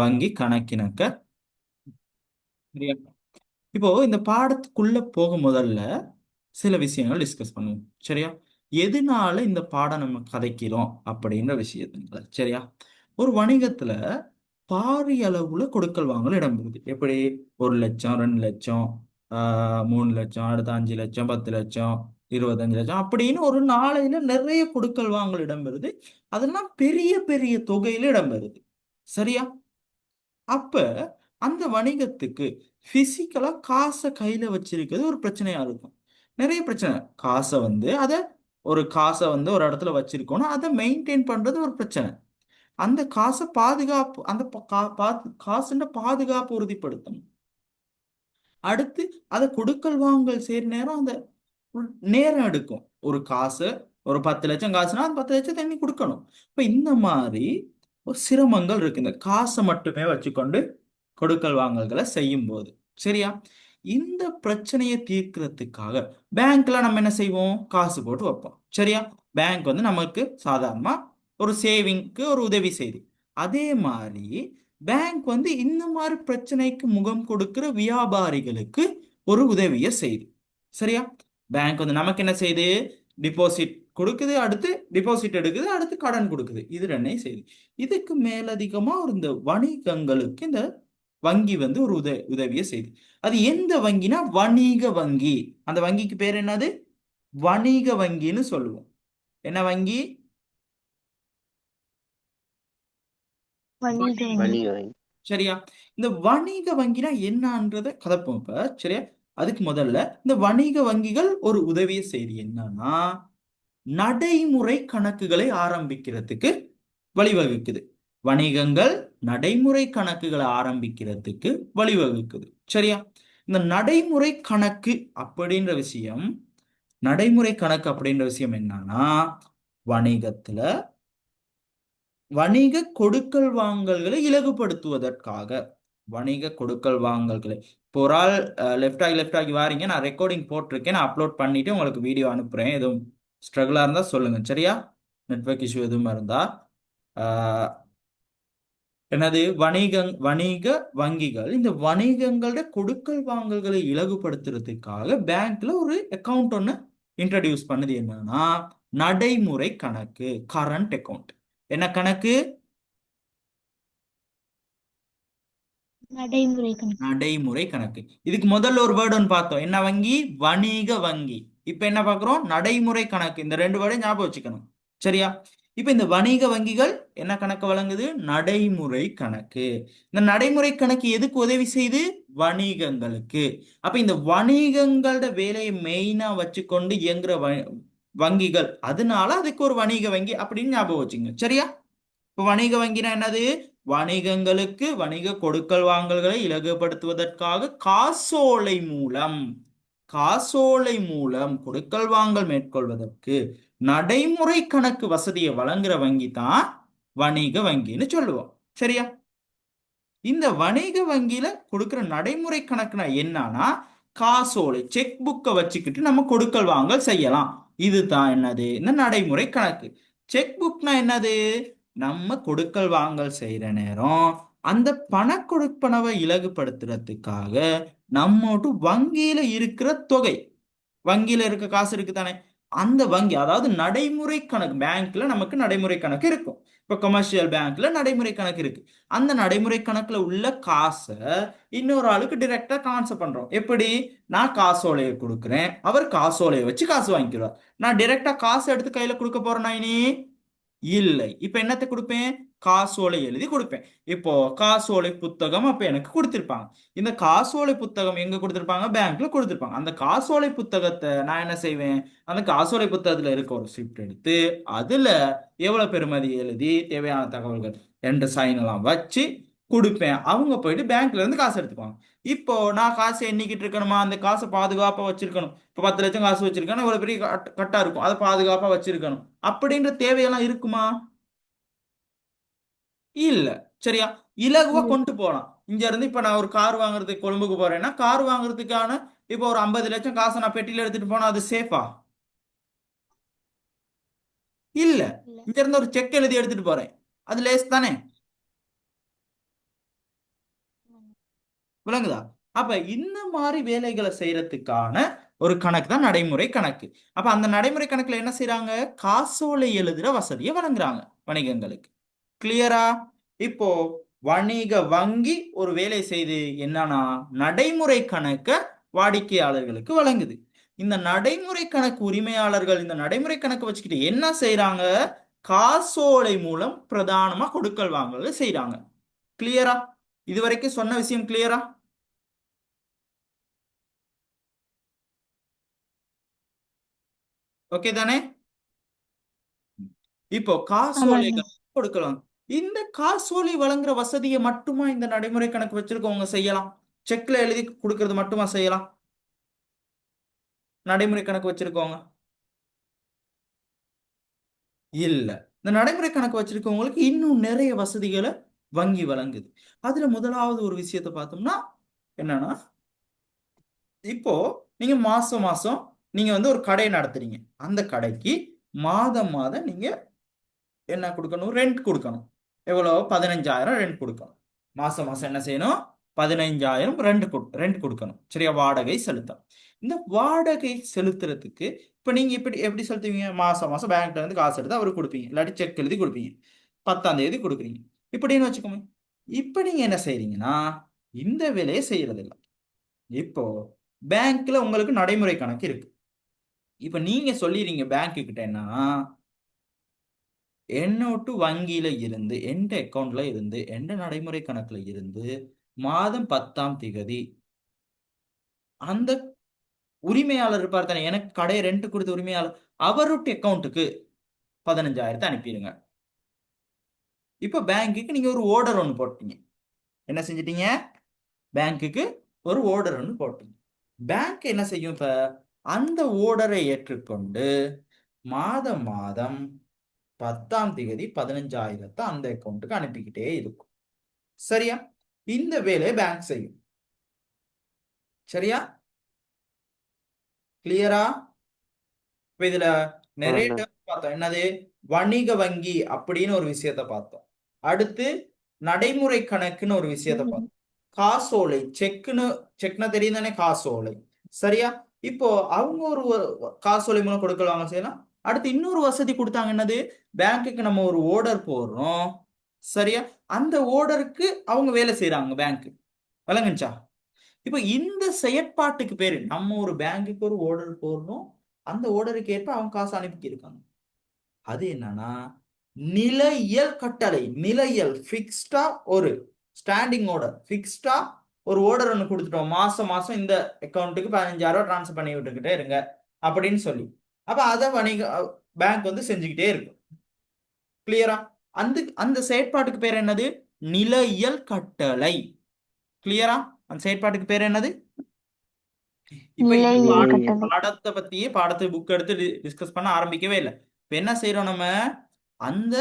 வங்கி கணக்கினக்க. சரியா? இப்போ இந்த பாடத்துக்குள்ள போக முதல்ல சில விஷயங்கள் டிஸ்கஸ் பண்ணுவோம். சரியா? எதனால இந்த பாடம் நம்ம கதைக்கிறோம் அப்படின்ற விஷயத்துங்கள. சரியா? ஒரு வணிகத்துல பாரிய அளவுல கொடுக்கல் வாங்கல் இடம்பெறுது. எப்படி? 1 லட்சம், 2 லட்சம், 3 லட்சம், அடுத்து 5 லட்சம், 10 லட்சம், 25 லட்சம் அப்படின்னு ஒரு நாளையில நிறைய கொடுக்கல் வாங்கல் இடம்பெறுது. அதெல்லாம் பெரிய பெரிய தொகையில இடம்பெறுது. சரியா? அப்ப அந்த வணிகத்துக்கு பிசிக்கலா காசை கையில வச்சிருக்கிறது ஒரு பிரச்சனையா இருக்கும். நிறைய பிரச்சனை. காசை வந்து ஒரு இடத்துல வச்சிருக்கோம்னா அதை மெயின்டைன் பண்றது ஒரு பிரச்சனை. அந்த காசை பாதுகாப்பு அந்த காசுன்ற பாதுகாப்பு உறுதிப்படுத்தணும். அடுத்து அதை கொடுக்கல் வாங்கல் செய்யற நேரம் அந்த நேரம் எடுக்கும். ஒரு காசு, ஒரு 10 லட்சம் காசுனா அந்த 10 லட்சத்தை எண்ணி கொடுக்கணும். இப்ப இந்த மாதிரி ஒரு சிரமங்கள் இருக்கு இந்த காசை மட்டுமே வச்சுக்கொண்டு கொடுக்கல் வாங்கல்களை செய்யும் போது. சரியா? இந்த பிரச்சனையை தீர்க்கிறதுக்காக பேங்க்ல நம்ம என்ன செய்வோம்? காசு போட்டு வைப்போம். சரியா? பேங்க் வந்து நமக்கு சாதாரணமா ஒரு சேவிங்க்கு ஒரு உதவி செய்யுது. அதே மாதிரி பேங்க் வந்து இந்த மாதிரி பிரச்சனைக்கு முகம் கொடுக்கிற வியாபாரிகளுக்கு ஒரு உதவியை செய்யுது. சரியா? பேங்க் வந்து நமக்கு என்ன செய்யுது? டிபாசிட் கொடுக்குது, அடுத்து டிபாசிட் எடுக்குது, அடுத்து கடன் கொடுக்குது. இது ரெண்டையும் செய்யுது. இதுக்கு மேலதிகமா ஒரு இந்த வணிகங்களுக்கு இந்த வங்கி வந்து ஒரு உதவியை செய்யுது. அது எந்த வங்கினா வணிக வங்கி. அந்த வங்கிக்கு பேர் என்னது? வணிக வங்கின்னு சொல்லுவோம். என்ன வங்கி? வணிக வணிக. வங்கி. வணிக வங்கி. சரியா? இந்த வணிக வங்கினா என்னன்றத கதப்போம் இப்ப. சரியா? அதுக்கு முதல்ல இந்த வணிக வங்கிகள் ஒரு உதவியை செய்யுது. என்னன்னா நடைமுறை கணக்குகளை ஆரம்பிக்கிறதுக்கு வழிவகுக்குது. வணிகங்கள் நடைமுறை கணக்குகளை ஆரம்பிக்கிறதுக்கு வழிவகுக்குது. சரியா? இந்த நடைமுறை கணக்கு அப்படின்ற விஷயம் என்னன்னா வணிகத்துல வணிக கொடுக்கல் வாங்கல்களை இலகுபடுத்துவதற்காக. வணிக கொடுக்கல் வாங்கல்களை இப்போ ஒரு ஆள் லெஃப்ட் ஆகி வாரீங்க. நான் ரெக்கார்டிங் போட்டிருக்கேன். நான் அப்லோட் பண்ணிட்டு உங்களுக்கு வீடியோ அனுப்புறேன். எதுவும் ஸ்ட்ரகிளா இருந்தா சொல்லுங்க. சரியா? நெட்வொர்க் இஷ்யூ எதுவும் இருந்தா. ஆஹ் என்னது வணிக வங்கிகள் இந்த வணிகங்களோட கொடுக்கல் வாங்கல்களை இலகுபடுத்துறதுக்காக பேங்க்ல ஒரு அக்கவுண்ட் ஒன்று இன்ட்ரடியூஸ் பண்ணுது. என்னன்னா நடைமுறை கணக்கு, கரண்ட் அக்கவுண்ட். என்ன கணக்கு? நடைமுறை கணக்கு. நடைமுறை கணக்கு. இதுக்கு முதல்ல ஒரு வேர்டு ஒன்று பார்த்தோம். என்ன வங்கி? வணிக வங்கி. இப்ப என்ன பார்க்கிறோம்? நடைமுறை கணக்கு. இந்த ரெண்டு வேர்டையும் ஞாபகம் வச்சுக்கணும். சரியா? இப்ப இந்த வணிக வங்கிகள் என்ன கணக்கு வழங்குது? நடைமுறை கணக்கு. இந்த நடைமுறை கணக்கு எதுக்கு உதவி செய்து? வணிகங்களுக்கு. அப்ப இந்த வணிகங்களோட வேலையை மெயினா வச்சுக்கொண்டு இயங்குற வங்கிகள், அதனால அதுக்கு ஒரு வணிக வங்கி அப்படின்னு ஞாபகம் வச்சுங்க. சரியா? இப்ப வணிக வங்கினா என்னது? வணிகங்களுக்கு வணிக கொடுக்கல் வாங்கல்களை இலகுபடுத்துவதற்காக காசோலை மூலம் கொடுக்கல் வாங்கல் மேற்கொள்வதற்கு நடைமுறை கணக்கு வசதியை வழங்குற வங்கி தான் வணிக வங்கின்னு சொல்லுவோம். சரியா? இந்த வணிக வங்கியில கொடுக்கிற நடைமுறை கணக்குனா என்னன்னா காசோலை, செக் புக்கை வச்சுக்கிட்டு நம்ம கொடுக்கல் வாங்கல் செய்யலாம். இதுதான் என்னது? இந்த நடைமுறை கணக்கு. செக் புக்னா என்னது? நம்ம கொடுக்கல் வாங்கல் செய்யற நேரம் அந்த பண கொடுப்பனவை இலகுபடுத்துறதுக்காக நம்மோட்டு வங்கியில இருக்கிற தொகை, வங்கியில இருக்க காசு இருக்கு தானே, அந்த வங்கி, அதாவது நடைமுறை கணக்கு. பேங்க்ல நமக்கு நடைமுறை கணக்கு இருக்கும். இப்ப கமர்ஷியல் பேங்க்ல நடைமுறை கணக்கு இருக்கு. அந்த நடைமுறை கணக்குல உள்ள காசை இன்னொரு ஆளுக்கு டைரக்டா ட்ரான்ஸ்ஃபர் பண்றோம். எப்படி? நான் காசோலையை கொடுக்குறேன், அவர் காசோலையை வச்சு காசு வாங்கிக்கிறார். நான் டைரக்டா காசு எடுத்து கையில கொடுக்க போறேன்னா இனி இல்லை. இப்ப என்னத்தை கொடுப்பேன்? காசோலை எழுதி கொடுப்பேன். இப்போ காசோலை புத்தகம் அப்ப எனக்கு கொடுத்திருப்பாங்க. இந்த காசோலை புத்தகம் எங்க கொடுத்திருப்பாங்க? பேங்க்ல கொடுத்திருப்பாங்க. அந்த காசோலை புத்தகத்தை நான் என்ன செய்வேன்? அந்த காசோலை புத்தகத்துல இருக்க ஒரு ஷிஃப்ட் எடுத்து அதுல எவ்வளவு பெறுமதி எழுதி தேவையான தகவல்கள் ரெண்டு சைன் எல்லாம் வச்சு கொடுப்பேன். அவங்க போயிட்டு பேங்க்ல இருந்து காசு எடுத்துப்பாங்க. இப்போ நான் காசு எண்ணிக்கிட்டு இருக்கணுமா? அந்த காசை பாதுகாப்பா வச்சிருக்கணும். இப்போ 10 லட்சம் காசு வச்சிருக்கேன்னா இவ்வளவு பெரிய கட்டா இருக்கும், அதை பாதுகாப்பா வச்சிருக்கணும் அப்படின்ற தேவையெல்லாம் இருக்குமா? இல்ல. சரியா? இலகுவா கொண்டு போலாம். இங்க இருந்து இப்ப நான் ஒரு கார் வாங்குறதுக்கு கொழும்புக்கு போறேன்னா கார் வாங்குறதுக்கான இப்போ ஒரு 50 லட்சம் காசை நான் பெட்டியில எடுத்துட்டு போனா அது சேஃபா? இல்ல. இல்ல. இங்க இருந்து ஒரு செக் எழுதி எடுத்துட்டு போறேன், அது லேஸ் தானே. விளங்குதா? அப்ப இந்த மாதிரி வேலைகளை செய்யறதுக்கான ஒரு கணக்கு தான் நடைமுறை கணக்கு. அப்ப அந்த நடைமுறை கணக்குல என்ன செய்யறாங்க? காசோலை எழுதுற வசதியை வழங்குறாங்க வணிகங்களுக்கு. கிளியரா? இப்போ வணிக வங்கி ஒரு வேலை செய்து என்னன்னா நடைமுறை கணக்க வாடிக்கையாளர்களுக்கு வழங்குது. இந்த நடைமுறை கணக்கு உரிமையாளர்கள் இந்த நடைமுறை கணக்கு வச்சுக்கிட்டு என்ன செய்யறாங்க? காசோலை மூலம் பிரதானமா கொடுக்கல் வாங்கல் செய்யறாங்க. கிளியரா? இதுவரைக்கும் சொன்ன விஷயம் கிளியரா? ஓகே தானே? இப்போ ஆமாண்ணா. காசோலைகள் கொடுக்கலாம். இந்த காசோலை வழங்குற வசதியை மட்டுமா இந்த நடைமுறை கணக்கு வச்சிருக்கவங்க செய்யலாம்? செக்ல எழுதி கொடுக்கறது மட்டுமா செய்யலாம் நடைமுறை கணக்கு வச்சிருக்கவங்க? இல்ல. இந்த நடைமுறை கணக்கு வச்சிருக்கவங்களுக்கு இன்னும் நிறைய வசதிகளை வங்கி வழங்குது. அதுல முதலாவது ஒரு விஷயத்தை பார்த்தோம்னா என்னன்னா, இப்போ நீங்க மாசம் மாசம் நீங்க வந்து ஒரு கடை நடத்துறீங்க. அந்த கடைக்கு மாதம் மாதம் நீங்க என்ன கொடுக்கணும்? ரெண்ட் கொடுக்கணும். எவ்வளவு? 15,000 ரெண்ட் கொடுக்கணும். மாசம் மாசம் என்ன செய்யணும்? 15,000 ரெண்ட் கொடுக்கணும். சரியா? வாடகை செலுத்தணும். இந்த வாடகை செலுத்துறதுக்கு இப்ப நீங்க இப்படி எப்படி செலுத்துவீங்க? மாசம் மாசம் பேங்க்ல இருந்து காசு எடுத்து அவருக்கு கொடுப்பீங்க, இல்லாட்டி செக் எழுதி கொடுப்பீங்க. 10ஆம் தேதி கொடுக்குறீங்க இப்படின்னு வச்சுக்கோங்க. இப்ப நீங்க என்ன செய்றீங்கன்னா இந்த வேலையை செய்யறது இல்லை. இப்போ பேங்க்ல உங்களுக்கு நடைமுறை கணக்கு இருக்கு. இப்ப நீங்க சொல்லிடுறீங்க பேங்க்கு கிட்ட என்ன, என்னோட்டு வங்கியில இருந்து எந்த அக்கௌண்ட்ல இருந்து எந்த நடைமுறை கணக்குல இருந்து மாதம் 10ஆம் திகதி அந்த உரிமையாளர் இருப்பார் தானே, எனக்கு கடையை ரெண்ட் கொடுத்த உரிமையாளர், அவருடைய அக்கௌண்ட்டுக்கு 15,000 அனுப்பிடுங்க. இப்ப பேங்க்குக்கு நீங்க ஒரு ஓர்டர் ஒன்று போட்டீங்க. என்ன செஞ்சிட்டீங்க? பேங்க்குக்கு ஒரு ஓர்டர் ஒன்று போட்டீங்க. பேங்க் என்ன செய்யும்? இப்ப அந்த ஓர்டரை ஏற்றுக்கொண்டு மாதம் மாதம் 10ஆம் திகதி 15,000 அந்த அக்கௌண்ட்டுக்கு அனுப்பிக்கிட்டே இருக்கும். சரியா? இந்த வேலையை பேங்க் செய்யும். சரியா? கிளியரா? இப்ப இதுல நிறைய அண்ணா. term பார்த்தோம். என்னது? வணிக வங்கி அப்படின்னு ஒரு விஷயத்த பார்த்தோம். அடுத்து நடைமுறை கணக்குன்னு ஒரு விஷயத்த பார்த்தோம். காசோலை செக்னா தெரியும் தானே? காசோலை. சரியா? இப்போ அவங்க ஒரு காசோலை மூலம் கொடுக்கலாங்க செய்யலாம். அடுத்து இன்னொரு வசதி கொடுத்தாங்க. என்னது? பேங்க்குக்கு நம்ம ஒரு ஓர்டர் போடுறோம். சரியா? அந்த ஓர்டருக்கு அவங்க வேலை செய்யறாங்க பேங்க். விளங்குச்சா? இப்ப இந்த செயற்பாட்டுக்கு பேரு, நம்ம ஒரு பேங்குக்கு ஒரு ஓர்டர் போடணும், அந்த ஓர்டருக்கு ஏற்ப அவங்க காசு அனுப்பி இருக்காங்க. அது என்னன்னா நிலையியல் கட்டளை. நிலையியல் பிக்ஸ்டா ஒரு ஸ்டாண்டிங் ஆர்டர், பிக்ஸ்டா ஒரு ஓர்டர் ஒன்று கொடுத்துட்டோம். மாசம் மாசம் இந்த அக்கௌண்ட்டுக்கு 15,000 டிரான்ஸ்ஃபர் பண்ணி விட்டுக்கிட்டே இருங்க அப்படின்னு சொல்லி. அப்ப அதை வணிக பேங்க் வந்து செஞ்சுக்கிட்டே இருக்கும். கிளியரா? அந்த அந்த செயற்பாட்டுக்கு பேர் என்னது? நிலையியல் கட்டளை. கிளியரா? அந்த செயற்பாட்டுக்கு பேர் என்னது? இப்ப இந்த நிலையியல் நிலையியல். கட்டளை. பாடத்தை பத்தியே பாடத்தை புக் எடுத்து டிஸ்கஸ் பண்ண ஆரம்பிக்கவே இல்லை. இப்ப என்ன செய்யறோம் நம்ம? அந்த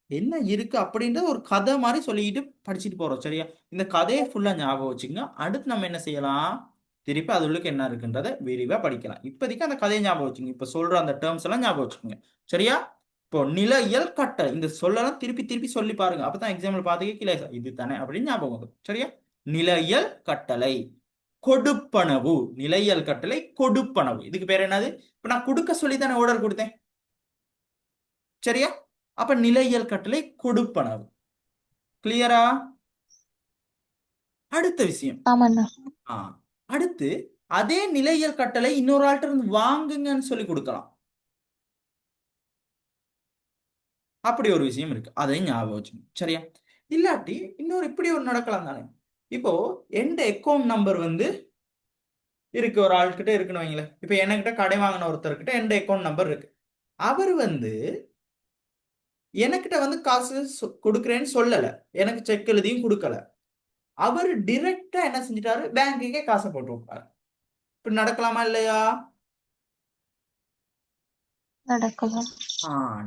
என்ன இருக்கு அப்படின்ற ஒரு கதை மாதிரி சொல்லிட்டு படிச்சுட்டு போறோம். சரியா? இந்த கதையை ஃபுல்லா ஞாபகம் வச்சுக்கோங்க. அடுத்து நம்ம என்ன செய்யலாம்? திருப்பி அது உள்ளுக்கு என்ன இருக்குன்றத விரிவா படிக்கலாம். இப்போதைக்கு அந்த கதையை ஞாபகம் வச்சுங்க. இப்ப சொல்ற அந்த டேர்ம்ஸ் எல்லாம் ஞாபகம் வச்சுக்கோங்க. சரியா? இப்போ நிலையியல் கட்டளை, இந்த சொல்லலாம் திருப்பி திருப்பி சொல்லி பாருங்க. அப்பதான் எக்ஸாம்பிள் பார்த்துக்க கீழே இது தானே அப்படின்னு ஞாபகம் வரும். சரியா? நிலையியல் கட்டளை. கொடுப்பனவு. நிலையியல் கட்டளை கொடுப்பனவு. இதுக்கு பேர் என்னது? இப்ப நான் கொடுக்க சொல்லி தானே ஆர்டர் கொடுத்தேன். சரியா? அப்ப நிலையியல் கட்டளை கொடுப்பனவு. கிளியரா? அடுத்த விஷயம். ஆமாண்ணா. ஆ அடுத்து அதே நிலையியல் கட்டளை இன்னொரு ஆள்கிட்ட இருந்து வாங்குங்கன்னு சொல்லி கொடுக்கலாம். அப்படி ஒரு விஷயம் இருக்கு. அதையும் ஞாபகம் வச்சுக்கணும். சரியா? இல்லாட்டி இன்னொரு இப்படி ஒரு நடக்கலாம் தானே. இப்போ எந்த அக்கௌண்ட் நம்பர் வந்து இருக்கு, ஒரு ஆள்கிட்ட இருக்குன்னு வைங்களேன். இப்ப என்கிட்ட கடை வாங்கின ஒருத்தர்கிட்ட எந்த அக்கௌண்ட் நம்பர் இருக்கு. அவர் வந்து எனக்கிட்ட வந்து காசு கொடுக்குறேன்னு சொல்லல, எனக்கு செக் எழுதியும் கொடுக்கல. அவர் டிரெக்டா என்ன செஞ்சிட்டாரு? பேங்குக்கே காசை போட்டு விட்டாரு. இப்படி நடக்கலாமா இல்லையா? நடக்கலாம்.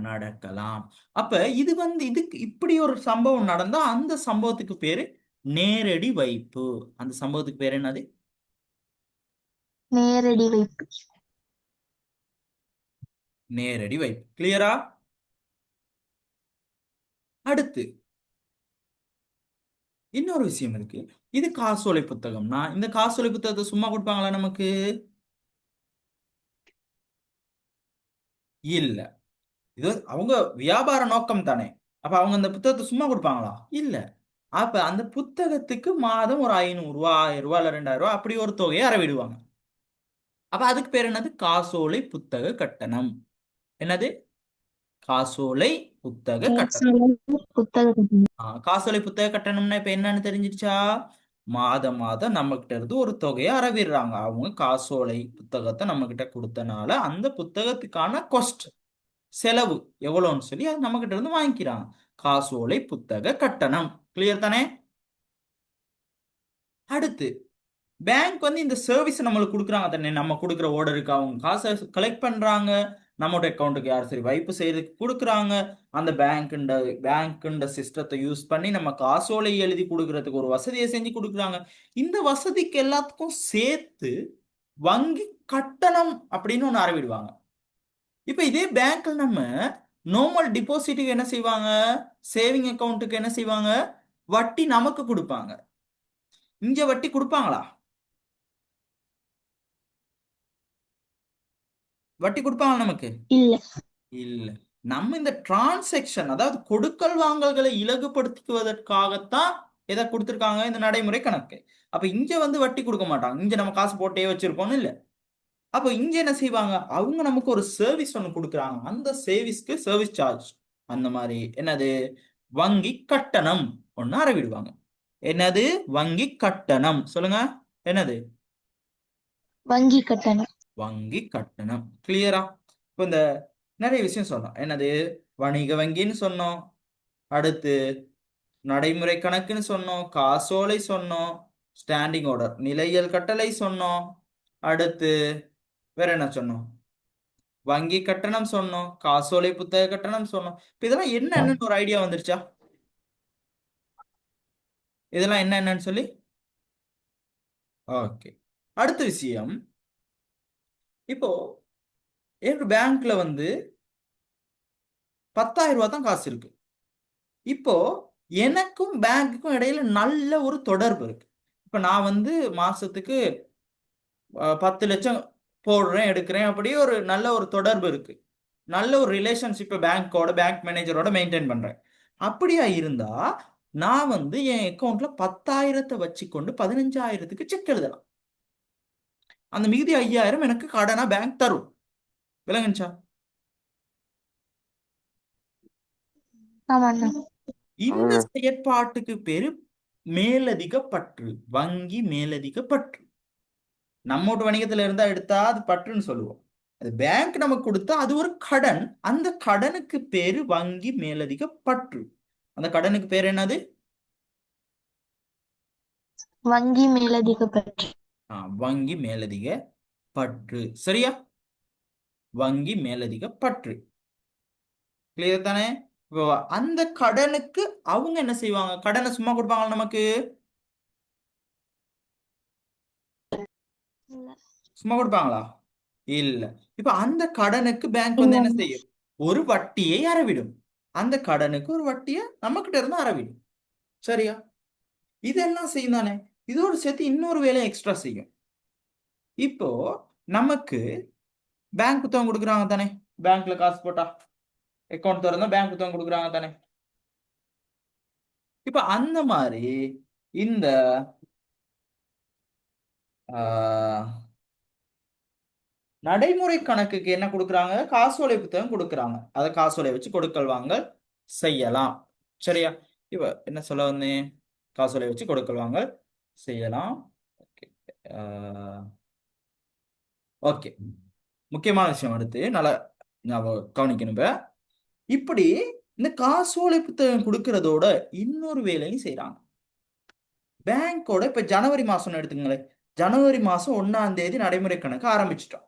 நடக்கலாம். அப்ப இது வந்து இதுக்கு இப்படி ஒரு சம்பவம் நடந்தா அந்த சம்பவத்துக்கு பேரு நேரடி வைப்பு. அந்த சம்பவத்துக்கு பேர் என்னது? நேரடி வைப்பு. நேரடி வைப்பு. கிளியரா? அடுத்து இன்னொரு விஷயம் இருக்கு. இது காசோலை புத்தகம்னா இந்த காசோலை புத்தகத்தை சும்மா கொடுப்பாங்களா நமக்கு? இல்ல. இது அவங்க வியாபார நோக்கம் தானே. அப்ப அவங்க அந்த புத்தகத்தை சும்மா கொடுப்பாங்களா? இல்ல. அப்ப அந்த புத்தகத்துக்கு மாதம் ஒரு 500 ரூபாய், 1000 ரூபாய் இல்ல 2000 ரூபாய் அப்படி ஒரு தொகையை அறவிடுவாங்க. அப்ப அதுக்கு பேர் என்னது? காசோலை புத்தக கட்டணம். என்னது? காசோலை புத்தக கட்டணம். புத்தகம். காசோலை புத்தக கட்டணம்னா இப்ப என்னன்னு தெரிஞ்சிடுச்சா? மாதம் மாதம் நம்ம கிட்ட இருந்து ஒரு தொகையை அறவிடுறாங்க. அவங்க காசோலை புத்தகத்தை நம்ம கிட்ட கொடுத்தனால அந்த புத்தகத்துக்கான கொஸ்ட், செலவு எவ்வளோன்னு சொல்லி அது நம்ம கிட்ட இருந்து வாங்கிக்கிறாங்க. காசோலை புத்தக கட்டணம். கிளியர் தானே? அடுத்து பேங்க் வந்து இந்த சர்வீஸ் நம்மளுக்கு கொடுக்குறாங்க தானே. நம்ம கொடுக்குற ஓர்டருக்கு அவங்க காசை கலெக்ட் பண்றாங்க. நம்மளோட அக்கௌண்ட்டுக்கு யார் சரி வைப்பு செய்யறதுக்கு கொடுக்குறாங்க. அந்த பேங்க்குண்ட சிஸ்டத்தை யூஸ் பண்ணி நம்ம காசோலை எழுதி கொடுக்கறதுக்கு ஒரு வசதியை செஞ்சு கொடுக்குறாங்க. இந்த வசதிக்கு எல்லாத்துக்கும் சேர்த்து வங்கி கட்டணம் அப்படின்னு ஒன்று ஆரம்பிடுவாங்க. இப்ப இதே பேங்க்ல நம்ம நார்மல் டிபாசிட்டுக்கு என்ன செய்வாங்க? சேவிங் அக்கௌண்ட்டுக்கு என்ன செய்வாங்க? வட்டி நமக்கு கொடுப்பாங்க. இங்க வட்டி கொடுப்பாங்களா? வட்டி கொடுப்பாங்களா நமக்கு? இல்ல. இல்ல. நம்ம இந்த டிரான்சாக்ஷன், அதாவது கொடுக்கல் வாங்கல்களை இலகுபடுத்துவதற்காகத்தான் எதை கொடுத்திருக்காங்க? இந்த நடைமுறை கணக்கு. அப்ப இங்க வந்து வட்டி கொடுக்க மாட்டாங்க. இங்க நம்ம காசு போட்டே வச்சிருக்கோம்னு இல்ல. அப்ப இங்க என்ன செய்வாங்க? அவங்க நமக்கு ஒரு சர்வீஸ் ஒன்று கொடுக்குறாங்க. அந்த சர்வீஸ்க்கு சர்வீஸ் சார்ஜ், அந்த மாதிரி என்னது, வங்கி கட்டணம் ஒன்னு அறவிடுவாங்க. என்னது? வங்கி கட்டணம். சொல்லுங்க. என்னது? வங்கி கட்டணம். வங்கி கட்டணம். கிளியரா? இப்போ இந்த நிறைய விஷயம் சொன்னோம். என்னது? வணிக வங்கின்னு சொன்னோம். அடுத்து நடைமுறை கணக்குன்னு சொன்னோம். காசோலை சொன்னோம். ஸ்டாண்டிங் ஆர்டர், நிலையியல் கட்டளை சொன்னோம். அடுத்து வேற என்ன சொன்னோம்? வங்கி கட்டணம் சொன்னோம். காசோலை புத்தக கட்டணம் சொன்னோம். இப்ப இதெல்லாம் என்னன்னு ஒரு ஐடியா வந்துருச்சா? இதெல்லாம் என்னன்னு சொல்லி. ஓகே. அடுத்த விஷயம், இப்போ எங்க பேங்க்ல வந்து 10,000 ரூபாய் தான் காசு இருக்கு. இப்போ எனக்கும் பேங்க்குக்கும் இடையில நல்ல ஒரு தொடர்பு இருக்கு. இப்ப நான் வந்து மாசத்துக்கு 10 லட்சம் போடுறேன் எடுக்கிறேன், அப்படியே ஒரு நல்ல ஒரு தொடர்பு இருக்கு. நல்ல ஒரு ரிலேஷன்ஷிப் பேங்க்கோட, பேங்க் மேனேஜரோட மெயின்டைன் பண்றேன். அப்படியா இருந்தா நான் வந்து என் அக்கௌண்ட்ல 10,000 வச்சுக்கொண்டு 15,000க்கு செக் எழுதலாம். அந்த மீதி 5,000 எனக்கு கடனா பேங்க் தரும். விளங்குச்சா? ஆமாண்ணா. இந்த செயற்பாட்டுக்கு பேரு மேலதிக பற்று, வங்கி மேலதிக பற்று. நம்மோட வணிகத்துல இருந்தா எடுத்தா அது பற்றுன்னு சொல்லுவோம். அது பேங்க் நமக்கு கொடுத்தா அது ஒரு கடன். அந்த கடனுக்கு பேரு வங்கி மேலதிக பற்று. அந்த கடனுக்கு பேர் என்னது? வங்கி மேலதிக பற்று. வங்கி மேலதிக பற்று. சரியா? வங்கி மேலதிக பற்று. கிளியர் தானே? இப்போ அந்த கடனுக்கு அவங்க என்ன செய்வாங்க? கடனை சும்மா கொடுப்பாங்க நமக்கு? சும்மா கொடுப்பாங்களா? இல்ல. இப்ப அந்த கடனுக்கு பேங்க் வந்து என்ன இல்ல. செய்யும்? ஒரு வட்டியை அறவிடும். அந்த கடனுக்கு ஒரு வட்டியை நம்ம கிட்ட இருந்து அறவிடும். சரியா? இதெல்லாம் செய்யும் தானே. இதோடு சேர்த்து இன்னொரு வேலையை எக்ஸ்ட்ரா செய்யும். இப்போ நமக்கு பேங்க் புத்தகம் கொடுக்குறாங்க தானே. பேங்க்ல காசு போட்டா அக்கௌண்ட் திறந்தா பேங்க் புத்தகம் கொடுக்குறாங்க தானே. இப்ப அந்த மாதிரி இந்த நடைமுறை கணக்குக்கு என்ன கொடுக்குறாங்க? காசோலை புத்தகம் கொடுக்குறாங்க. அதை காசோலை வச்சு கொடுக்கல் வாங்கல் செய்யலாம். சரியா? இப்ப என்ன சொல்ல வந்தேன்? காசோலை வச்சு கொடுக்கல் வாங்கல் செய்யலாம். ஓகே. முக்கியமான விஷயம் அடுத்து நல்லா கவனிக்கணும். இப்படி இந்த காசோலை புத்தகம் கொடுக்கறதோட இன்னொரு வேலையும் செய்யறாங்க. பேங்கோட இப்ப ஜனவரி மாசம் எடுத்துங்களேன். ஜனவரி மாசம் 1ஆம் தேதி நடைமுறை கணக்கு ஆரம்பிச்சிட்டோம்.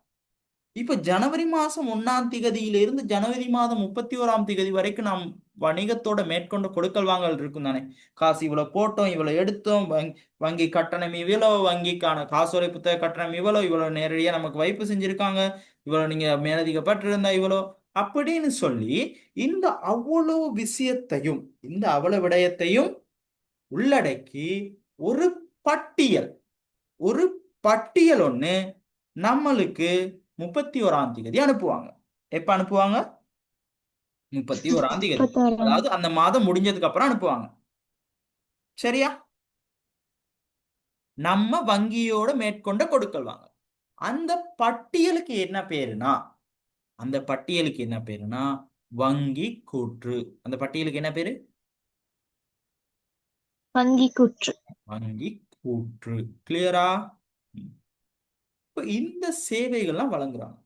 இப்ப ஜனவரி மாசம் 1ஆம் திகதியிலிருந்து ஜனவரி மாதம் 31ஆம் திகதி வரைக்கும் நாம் வணிகத்தோட மேற்கொண்ட கொடுக்கல் வாங்கல் இருக்கும் தானே. காசு இவ்வளவு போட்டோம், இவ்வளவு எடுத்தோம், வங்கி கட்டணம் இவ்வளவு, வங்கிக்கான காசோலை புத்தக கட்டணம் இவ்வளவு, இவ்வளவு நேரடியா நமக்கு வைப்பு செஞ்சிருக்காங்க, இவ்வளவு நீங்க மேலதிகப்பட்டிருந்தா இவ்வளவு அப்படின்னு சொல்லி இந்த அவ்வளவு விஷயத்தையும், இந்த அவ்வளவு விடயத்தையும் உள்ளடக்கி ஒரு பட்டியல் ஒரு பட்டியல் ஒண்ணு நம்மளுக்கு 31ஆம் தேதி அனுப்புவாங்க. எப்ப அனுப்புவாங்க? 31ஆம் தேதி. 31. அதாவது அந்த மாதம் முடிஞ்சதுக்கு அப்புறம் அனுப்புவாங்க. சரியா? நம்ம வங்கியோட மேற்கொண்ட கொடுக்கல் வாங்க. அந்த பட்டியலுக்கு என்ன பேருனா அந்த பட்டியலுக்கு என்ன பேருனா வங்கி கூற்று. அந்த பட்டியலுக்கு என்ன பேரு? வங்கி கூற்று. வங்கி கூற்று. கிளியரா? இப்போ இந்த சேவைகள்லாம் வழங்குறாங்க.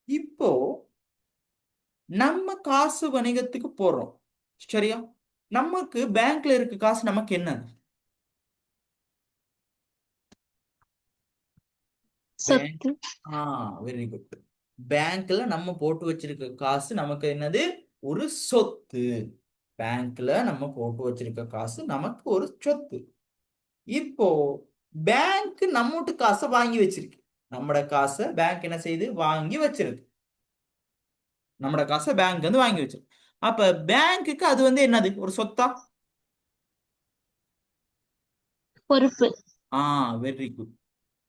இப்போ நம்ம காசு வணிகத்துக்கு போறோம். சரியா? நமக்கு பேங்க்ல இருக்க காசு நமக்கு என்னது? பேங்க். சொத்து. Very good. பேங்க்ல நம்ம போட்டு வச்சிருக்க காசு நமக்கு என்னது? ஒரு சொத்து. பேங்க்ல நம்ம போட்டு வச்சிருக்க காசு நமக்கு ஒரு சொத்து. இப்போ பேங்க் நம்மோட்டு காசை வாங்கி வச்சிருக்கு. நம்மட காசை பேங்க் என்ன செய்யுது? வாங்கி வச்சிருக்கு. நம்மட காசை பேங்க் வந்து வாங்கி வச்சிருக்கு. அப்ப பேங்க்குக்கு அது வந்து என்னது? ஒரு சொத்தா? பொறுப்பு. Very good.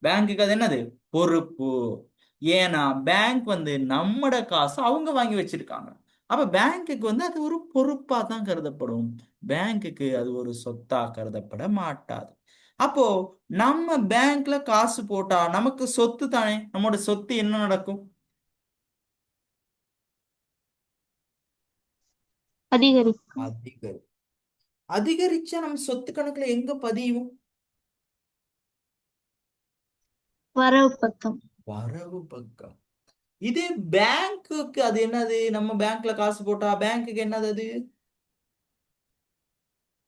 பேங்க்குக்கு அது என்னது? பொறுப்பு. ஏன்னா பேங்க் வந்து நம்மட காசு அவங்க வாங்கி வச்சிருக்காங்க. அப்ப பேங்க்குக்கு வந்து அது ஒரு பொறுப்பா தான் கருதப்படும். பேங்க்குக்கு அது ஒரு சொத்தா கருதப்பட மாட்டாது. அப்போ நம்ம பேங்க்ல காசு போட்டா நமக்கு சொத்து தானே. நம்மோட சொத்து என்ன நடக்கும்? அதிகரிக்கும். அதிகரி அதிகரிச்சா நம்ம சொத்து கணக்குல எங்க பதியும்? வரவு பக்கம். வரவு பக்கம். இதே பேங்க்குக்கு அது என்னது? நம்ம பேங்க்ல காசு போட்டா பேங்க்குக்கு என்னது அது?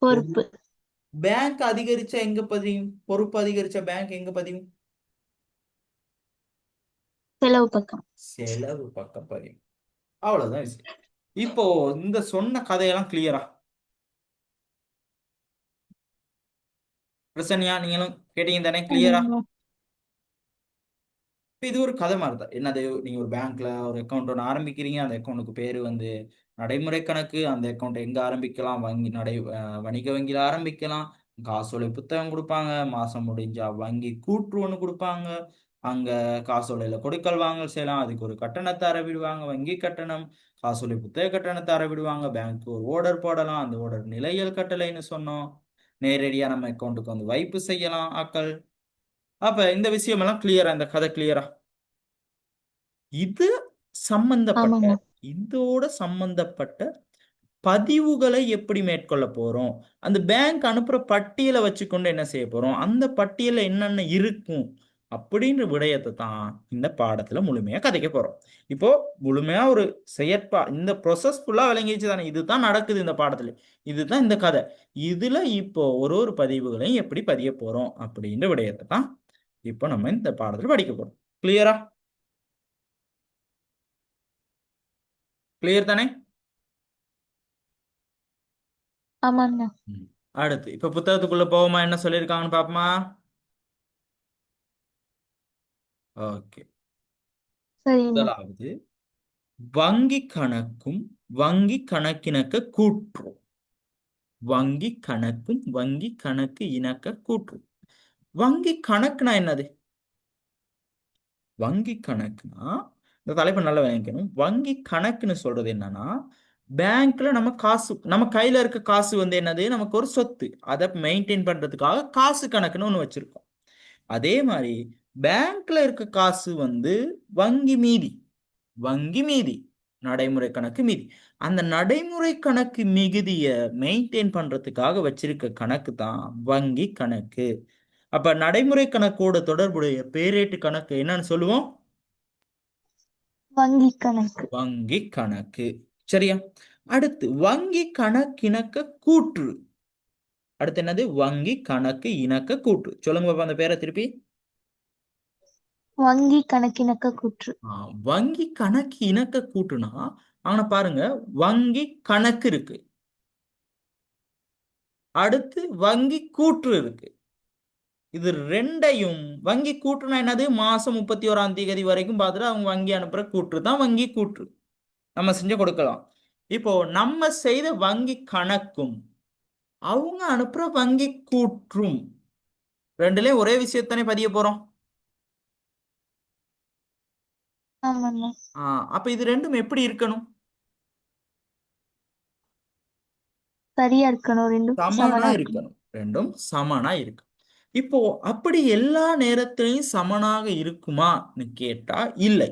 பொறுப்பு. பேங்க் அதிகரிச்சா எங்க பதியும்? பொறுப்பு அதிகரிச்சா பேங்க் எங்க பதியும்? செலவு பக்கம். செலவு பக்கம் பதியும். அவ்வளவுதான் விஷயம். இப்போ இந்த சொன்ன கதையெல்லாம் கிளியரா? பிரசன்யா, நீங்களும் கேட்டீங்க தானே? கிளியரா? ஆமாங்க. இப்ப இது ஒரு கதை மாதிரி தான். என்னது? நீங்க ஒரு பேங்க்ல ஒரு அக்கௌண்ட் ஒன்று ஆரம்பிக்கிறீங்க. அந்த அக்கௌண்ட்டுக்கு பேரு வந்து நடைமுறை கணக்கு. அந்த அக்கௌண்ட் எங்க ஆரம்பிக்கலாம்? வணிக வங்கியில ஆரம்பிக்கலாம். காசோலை புத்தகம் கொடுப்பாங்க. மாசம் முடிஞ்சா வங்கி கூற்று ஒன்று கொடுப்பாங்க. அங்க காசோலையில கொடுக்கல் வாங்கல் செய்யலாம். அதுக்கு ஒரு கட்டணத்தை அறவிடுவாங்க. வங்கி கட்டணம். காசோலை புத்தக கட்டணத்தை அறவிடுவாங்க. பேங்க் ஒரு ஓர்டர் போடலாம். அந்த ஓர்டர் நிலையல் கட்டளைன்னு சொன்னோம். நேரடியா நம்ம அக்கௌண்ட்டுக்கு வந்து வைப்பு செய்யலாம் ஆக்கள். அப்ப இந்த விஷயம் எல்லாம் கிளியரா? இந்த கதை கிளியரா? இது சம்பந்தப்பட்ட ஆமாங்க. இதோட சம்பந்தப்பட்ட பதிவுகளை எப்படி மேற்கொள்ள போறோம்? அந்த பேங்க் அனுப்புற பட்டியலை வச்சுக்கொண்டு என்ன செய்ய போறோம்? அந்த பட்டியல என்னென்ன இருக்கும் அப்படின்ற விடயத்தை தான் இந்த பாடத்துல முழுமையா கதைக்க போறோம். இப்போ முழுமையா ஒரு இந்த ப்ரொசஸ் ஃபுல்லா விளங்கிச்சு தானே? இதுதான் நடக்குது இந்த பாடத்துல. இதுதான் இந்த கதை. இதுல இப்போ ஒரு ஒரு பதிவுகளையும் எப்படி பதிய போறோம் அப்படின்ற விடயத்தை தான் இப்போ நம்ம இந்த பாடத்துல படிக்க போறோம். கிளியரா? கிளியர் தானே? ஆமாங்க. ம். அடுத்து இப்ப புத்தகத்துக்குள்ள போவோமா? என்ன சொல்லியிருக்காங்கன்னு பாப்போமா? ஓகே. சரிங்க. முதலாவது, வங்கி கணக்கும் வங்கி கணக்கிணக்க கூற்று. வங்கி கணக்கும் வங்கி கணக்கு இணக்க கூற்று. வங்கி கணக்குனா என்னது? வங்கி கணக்குனா இந்த தலைப்பு நல்லா விளங்கணும். வங்கி கணக்குன்னு சொல்றது என்னன்னா, பேங்க்ல நம்ம கையில இருக்க காசு வந்து என்னது? நமக்கு ஒரு சொத்து. அதை மெயின்டைன் பண்றதுக்காக காசு கணக்குன்னு ஒண்ணு வச்சிருக்கோம். அதே மாதிரி பேங்க்ல இருக்க காசு வந்து வங்கி மீதி. வங்கி மீதி நடைமுறை கணக்கு மீதி. அந்த நடைமுறை கணக்கு மிகுதிய மெயின்டைன் பண்றதுக்காக வச்சிருக்க கணக்கு தான் வங்கி கணக்கு. அப்ப நடைமுறை கணக்கோட தொடர்புடைய பேரேட்டு கணக்கு என்னன்னு சொல்லுவோம்? வங்கி கணக்கு. வங்கி கணக்கு. சரியா? அடுத்து வங்கி கணக்கிணக்க கூற்று. அடுத்து என்னது? வங்கி கணக்கு இணக்க கூற்று. சொல்லுங்க பாப்பா அந்த பேரை திருப்பி. வங்கி கணக்கிணக்க கூற்று. வங்கி கணக்கு இணக்க கூட்டுனா, ஆனா பாருங்க, வங்கி கணக்கு இருக்கு, அடுத்து வங்கி கூற்று இருக்கு. இது ரெண்டையும் வங்கி கூற்றுனா என்னது? மாசம் 31ஆம் தேதி வரைக்கும் பார்த்துட்டு அவங்க வங்கி அனுப்புற கூற்று தான் வங்கி கூற்று. நம்ம செஞ்சு கொடுக்கலாம். இப்போ நம்ம செய்த வங்கி கணக்கும் அவங்க அனுப்புற வங்கி கூற்றும். ரெண்டுலயும் ஒரே விஷயத்தானே பதிய போறோம். ஆமாண்ணா. அப்ப இது ரெண்டும் எப்படி இருக்கணும்? சரியா இருக்கணும், ரெண்டும் சமனா சமனா இருக்கணும். இருக்கணும். ரெண்டும் சமனா இருக்கு. இப்போ அப்படி எல்லா நேரத்திலையும் சமனாக இருக்குமான்னு கேட்டா இல்லை.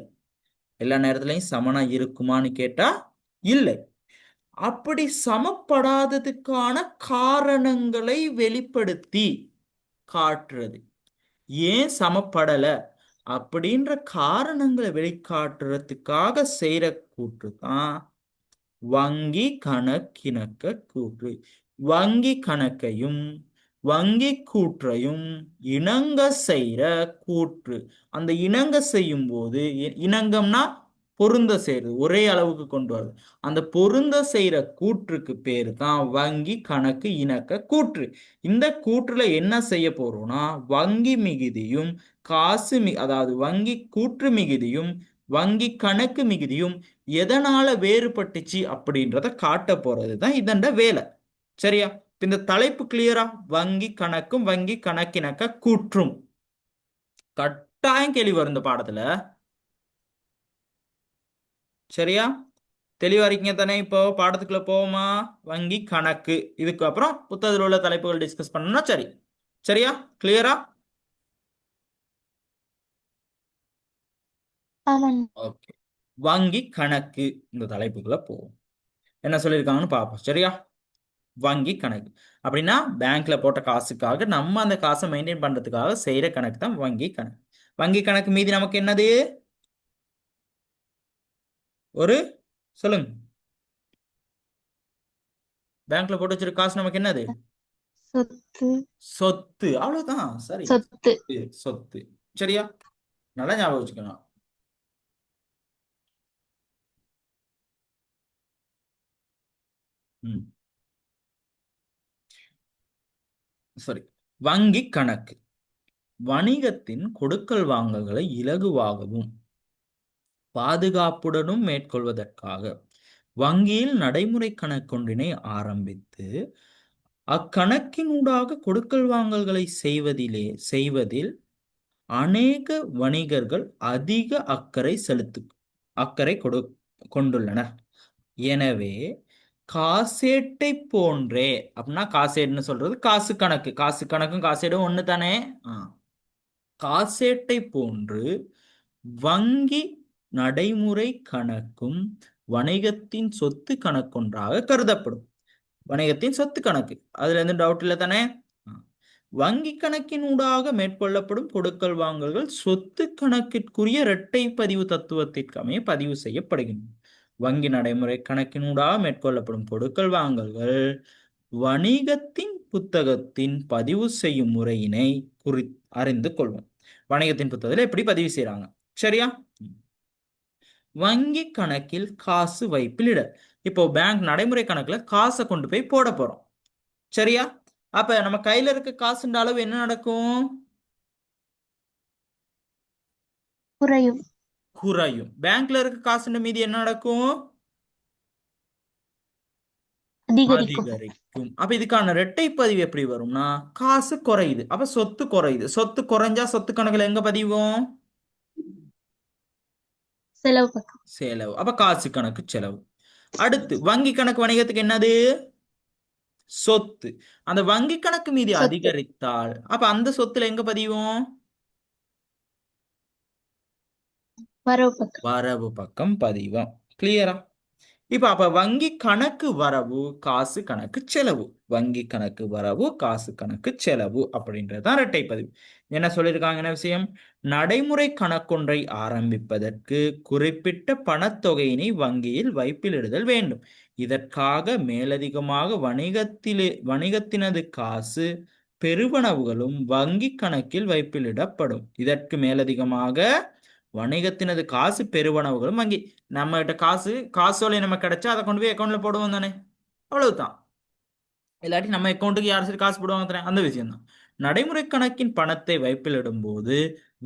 எல்லா நேரத்திலையும் சமனா இருக்குமான்னு கேட்டா இல்லை. அப்படி சமப்படாததுக்கான காரணங்களை வெளிப்படுத்தி காட்டுறது. ஏன் சமப்படல அப்படின்ற காரணங்களை வெளிக்காட்டுறதுக்காக செய்யற கூற்று தான் வங்கி கணக்கிணக்க கூற்று. வங்கி கணக்கையும் வங்கி கூற்றையும் இணங்க செய்யற கூற்று. அந்த இணங்க செய்யும் போது இணங்கம்னா பொருந்த செய்யறது, ஒரே அளவுக்கு கொண்டு வருது. அந்த பொருந்த செய்யற கூற்றுக்கு பேரு தான் வங்கி கணக்கு இணக்க கூற்று. இந்த கூற்றுல என்ன செய்ய போறோம்னா வங்கி மிகுதியும் அதாவது வங்கி கூற்று மிகுதியும் வங்கி கணக்கு மிகுதியும் எதனால வேறுபட்டுச்சு அப்படின்றத காட்ட போறதுதான் இதண்ட வேலை. சரியா? இந்த தலைப்பு கிளியரா? வங்கி கணக்கும் வங்கி கணக்கிணக்க கூற்றும். கட்டாயம் கேள்வி வரும் இந்த பாடத்துல. சரியா? தெளிவா இருக்கீங்க தானே? இப்போ பாடத்துக்குள்ள போவோமா? வங்கி கணக்கு, இதுக்கு அப்புறம் புத்தகத்தில் உள்ள தலைப்புகள் டிஸ்கஸ் பண்ணணும்னா சரி. சரியா? கிளியரா? ஆமாண்ணா. ஓகே. வங்கி கணக்கு இந்த தலைப்புக்குள்ள போவோம். என்ன சொல்லியிருக்காங்கன்னு பார்ப்போம். சரியா? வங்கி கணக்கு அப்படின்னா பேங்க்ல போட்ட காசுக்காக நம்ம அந்த காசை மெயின்டைன் பண்றதுக்காக செய்யற கணக்கு தான் வங்கி கணக்கு. வங்கி கணக்கு மீதி நமக்கு என்னது? ஒரு சொல்லுங்க. பேங்க்ல போட்டு வச்சிருக்க காசு நமக்கு என்னது? சொத்து. சொத்து. அவ்வளவுதான். சரி. சொத்து. சொத்து. சரியா? நல்லா ஞாபகம் வச்சுக்கணும். சரி. வங்கி கணக்கு வணிகத்தின் கொடுக்கல் வாங்கல்களை இலகுவாகவும் பாதுகாப்புடனும் மேற்கொள்வதற்காக வங்கியில் நடைமுறை கணக்கொன்றினை ஆரம்பித்து அக்கணக்கினூடாக கொடுக்கல் வாங்கல்களை செய்வதில் அநேக வணிகர்கள் அதிக அக்கறை கொண்டுள்ளனர். எனவே காசேட்டை போன்றே, அப்படின்னா காசேடுன்னு சொல்றது காசு கணக்கு. காசு கணக்கும் காசேடும் ஒண்ணு தானே? காசேட்டை போன்று வங்கி நடைமுறை கணக்கும் வணிகத்தின் சொத்து கணக்கொன்றாக கருதப்படும். வணிகத்தின் சொத்து கணக்கு, அதுல எந்த டவுட் இல்லை தானே? வங்கி கணக்கினூடாக மேற்கொள்ளப்படும் கொடுக்கல் வாங்கல்கள் சொத்து கணக்கிற்குரிய இரட்டை பதிவு தத்துவத்திற்கமைய பதிவு செய்யப்படுகின்றன. வங்கி நடைமுறை கணக்கினூடாக மேற்கொள்ளப்படும் கொடுக்கல் வாங்கல்கள் வணிகத்தின் புத்தகத்தின் பதிவு செய்யும் முறையினை அறிந்து கொள்வோம். வணிகத்தின் புத்தகத்தில் எப்படி பதிவு செய்யறாங்க. சரியா? வங்கி கணக்கில் காசு வைப்பிலிடல். இப்போ பேங்க் நடைமுறை கணக்குல காசை கொண்டு போய் போட போறோம். சரியா? அப்ப நம்ம கையில இருக்க காசுன்ற அளவு என்ன நடக்கும்? குறையும். குறையும். பேங்க்ல இருக்க காசுன்ற மீதி என்ன நடக்கும்? அதிகரிக்கும். அதிகரிக்கும். அப்ப இதுக்கான இரட்டை பதிவு எப்படி வரும்னா காசு குறையுது, அப்ப சொத்து குறையுது. சொத்து குறைஞ்சா சொத்து கணக்குல எங்க பதிவோம்? செலவு பக்கம். செலவு. அப்ப காசு கணக்கு செலவு. அடுத்து வங்கி கணக்கு வணிகத்துக்கு என்னது? சொத்து. அந்த வங்கி கணக்கு மீதி சொத்து. அதிகரித்தால் அப்ப அந்த சொத்துல எங்க பதிவோம்? வரவு பக்கம். வரவு பக்கம் பதிவோம். கிளியரா? அப்ப வங்கி கணக்கு வரவு காசு கணக்கு செலவு. வங்கி கணக்கு வரவு காசு கணக்கு செலவு அப்படின்றதுதான் இரட்டை பதிவு. என்ன சொல்லியிருக்காங்க? என்ன விஷயம்? நடைமுறை கணக்கொன்றை ஆரம்பிப்பதற்கு குறிப்பிட்ட பணத்தொகையினை வங்கியில் வைப்பிலிடுதல் வேண்டும். இதற்காக மேலதிகமாக வணிகத்தினது காசு பெறுவனவுகளும் வங்கி கணக்கில் வைப்பிலிடப்படும். இதற்கு மேலதிகமாக வணிகத்தினது காசு பெறுவனவுகளும் வங்கி. நம்ம கிட்ட காசோலை நம்ம கிடைச்சா அதை கொண்டு போய் அக்கௌண்ட்ல போடுவோம் தானே? அவ்வளவுதான். இல்லாட்டி நம்ம அக்கௌண்ட்டுக்கு யார் சரி காசு போடுவாங்க தானே? அந்த விஷயம் தான். நடைமுறை கணக்கின் பணத்தை வைப்பிலிடும் போது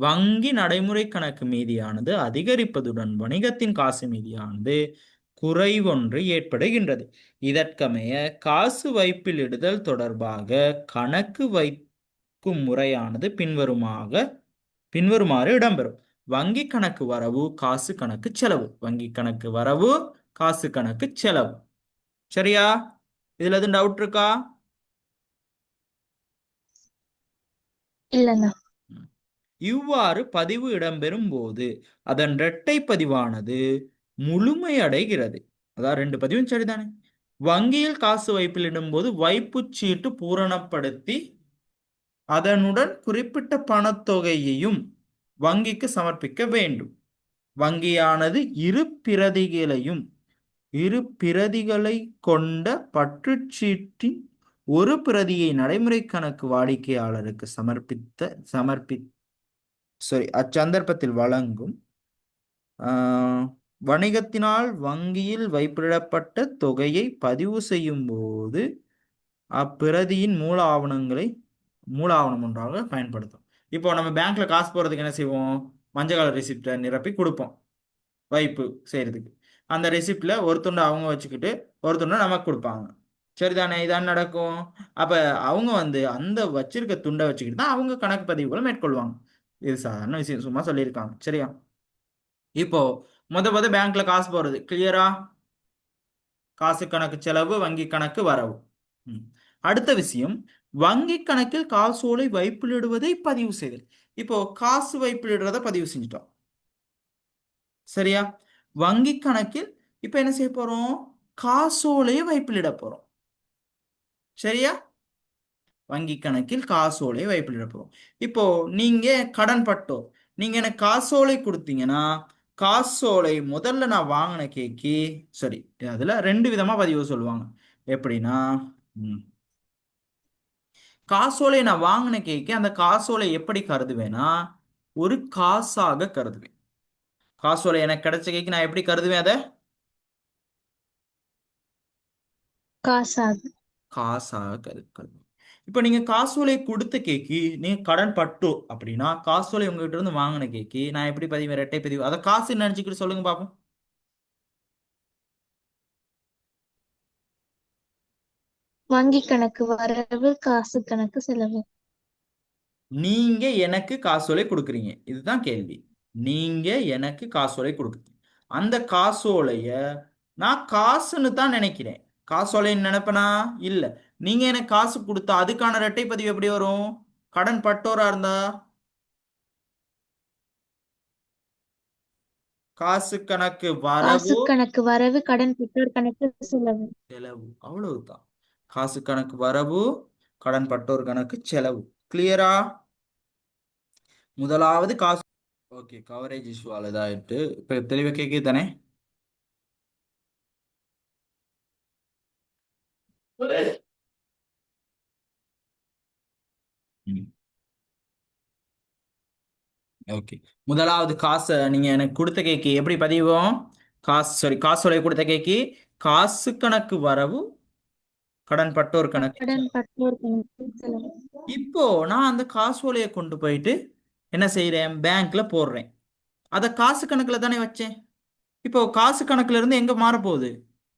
வங்கி நடைமுறை கணக்கு மீதியானது அதிகரிப்பதுடன் வணிகத்தின் காசு மீதியானது குறைவொன்று ஏற்படுகின்றது. இதற்கமைய காசு வைப்பிலிடுதல் தொடர்பாக கணக்கு வைக்கும் முறையானது பின்வருமாறு இடம்பெறும். வங்கி கணக்கு வரவு, காசு கணக்கு செலவு. வங்கி கணக்கு வரவு, காசு கணக்கு செலவு. சரியா? இதுல எதுவும் டவுட் இருக்கா? இல்லண்ணா. இவ்வாறு பதிவு இடம்பெறும் போது அதன் இரட்டை பதிவானது முழுமையடைகிறது. அதாவது ரெண்டு பதிவும் சரிதானே. வங்கியில் காசு வைப்பில் இடும்போது வைப்புச் சீட்டு பூரணப்படுத்தி அதனுடன் குறிப்பிட்ட பணத்தொகையையும் வங்கிக்கு சமர்ப்பிக்க வேண்டும். வங்கியானது இரு பிரதிகளை கொண்ட பற்றுச்சீட்டின் ஒரு பிரதியை நடைமுறை கணக்கு வாடிக்கையாளருக்கு அச்சந்தர்ப்பத்தில் வழங்கும் வணிகத்தினால் வங்கியில் வைப்பிடப்பட்ட தொகையை பதிவு செய்யும் போது அப்பிரதியின் மூல ஆவணம் ஒன்றாக பயன்படுத்தும். இப்போ நம்ம பேங்க்ல காசு போறதுக்கு என்ன செய்வோம்? மஞ்சள் கலர் ரெசிப்டை நிரப்பி கொடுப்போம் வைப்பு செய்யறதுக்கு. அந்த ரெசிப்ட்ல ஒரு துண்டை அவங்க வச்சுக்கிட்டு ஒரு துண்டை நமக்கு கொடுப்பாங்க. சரிதானே? இதான் நடக்கும். அப்ப அவங்க அந்த வச்சிருக்க துண்டை வச்சுக்கிட்டு தான் அவங்க கணக்கு பதிவுகளை மேற்கொள்வாங்க. இது சாதாரண விஷயம், சும்மா சொல்லியிருக்காங்க. சரியா? இப்போ முத பேங்க்ல காசு போறது கிளியரா? காசு கணக்கு செலவு, வங்கி கணக்கு வரவு. அடுத்த விஷயம், வங்கி கணக்கில் காசோலை வைப்பிலிடுவதை பதிவு செய்தல். இப்போ காசு வைப்பிலிடுறத பதிவு செஞ்சுட்டோம். சரியா? வங்கி கணக்கில் இப்ப என்ன செய்ய போறோம்? காசோலையை வைப்பிலிட போறோம். சரியா? வங்கி கணக்கில் காசோலை வைப்பிலிட போறோம். இப்போ நீங்க கடன் பட்டோர், நீங்க எனக்கு காசோலை கொடுத்தீங்கன்னா காசோலை முதல்ல நான் வாங்கின கேக்கு சரி, அதுல ரெண்டு விதமா பதிவு சொல்லுவாங்க. எப்படின்னா, காசோலை நான் வாங்கின கேக்கு அந்த காசோலை எப்படி கருதுவேன்னா ஒரு காசாக கருதுவேன். காசோலை எனக்கு கிடைச்ச கேக்கு நான் எப்படி கருதுவேன்? அதை காசாக கருதுவேன். இப்ப நீங்க காசோலை கொடுத்த கேக்கு நீங்க கடன் பட்டு அப்படின்னா காசோலை உங்ககிட்ட இருந்து வாங்கின கேக்கு நான் எப்படி பதிவு? இரட்டை பதிவு. அதை காசு நினைச்சுக்கிட்டு சொல்லுங்க பாப்போம். வங்கி கணக்கு வரவு, காசு கணக்கு செலவு. நீங்க எனக்கு காசோலை கொடுக்குறீங்க, இதுதான் கேள்வி. நீங்க எனக்கு காசோலை கொடுக்குறீங்க, அந்த காசோலைய நான் காசுன்னு தான் நினைக்கிறேன். காசோலைன்னு நினைப்பனா? இல்ல. நீங்க எனக்கு காசு கொடுத்தா அதுக்கான இரட்டை பதிவு எப்படி வரும்? கடன் பட்டோரா இருந்தா காசு கணக்கு காசு வரவு கணக்கு வரவு, கடன் பெற்றோர் கணக்கு செலவு. செலவு, அவ்வளவுதான். காசு கணக்கு வரவு, கடன் பட்டோர் கணக்கு செலவு. கிளியரா? முதலாவது காசு. ஓகே, கவரேஜ் இஷ்யூ ஆகுதாயிட்டு இப்ப தெளிவா கேக்குது தானே? ஓகே, முதலாவது காசை நீங்க எனக்கு கொடுத்த கேக்கு எப்படி பதிவோம்? காசோலை கொடுத்த கேக்கு காசு கணக்கு வரவு, கடன் பட்டோர் கணக்கு. கடன் பற்றோர் கணக்கு செலவு. இப்போ நான் அந்த காசோலையை கொண்டு போயிட்டு என்ன செய்யறேன்? பேங்க்ல போடுறேன். அதை காசு கணக்குல தானே வச்சேன். இப்போ காசு கணக்குல இருந்து எங்க மாறப்போகுது?